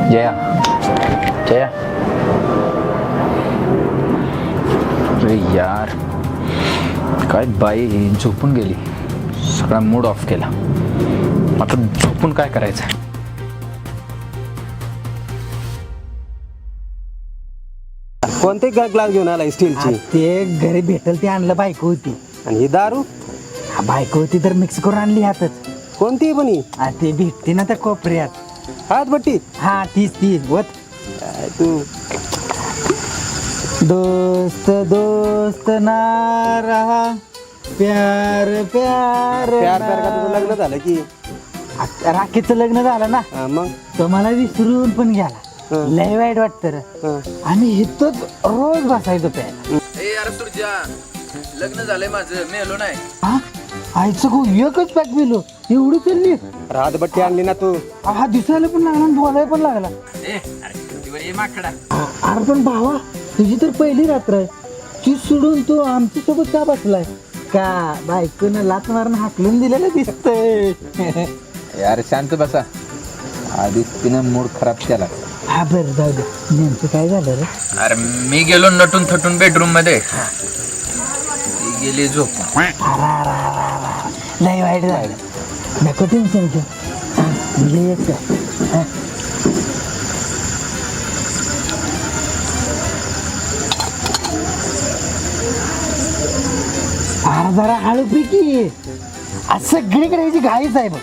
जया जया अरे यार काय बाई झोपून गेली सगळा मूड ऑफ केला आता झोपून काय करायचं कोणते ग्लास घेऊन आलाय स्टीलची ते घरी भेटल ते आणलं बायको होती आणि ही दारू बायको होती तर मिक्स करून आणली हातच कोणती पण ही? ते भेटते ना त्या कोपऱ्यात हातभट्टी हा तीच वत काय तू दोस्त दोस्त ना रहा प्यार प्यार प्यार प्यार का तुझं लग्न झालं की राखीचं लग्न झालं ना हा, मग तो मला विसरून पण गेला हं. लय वाईट वाटत रे हा. आणि इथंच रोज बसायचो प्यायला ए यार तुझ्या लग्न झालंय माझं मेलो नाही हा आईचं गो एकच पॅक पिलो एवढी चालली हातभट्टी आणली ना तू हा दिसायला पण लागला आणि बोलायला पण लागला ए माकडा अरे पण भावा तुझी तर पहिली रात्र आहे ती सोडून तू आमच्या सोबत का बसलाय का बायकोनं लात मारून हाकलून दिलेलं दिसतंय यार शांत बसा आधीच तिनं मूड खराब केला हा बरं जाऊ दे नेमकं काय झालं रे अरे मी गेलो नटून थटून बेडरूम मध्ये ती गेली झोप लय वाईट झालं नको टेन्शन घेऊ मी येत हा. अरे जरा हळू पी की आज सगळीकडे याची घाईच आहे बघ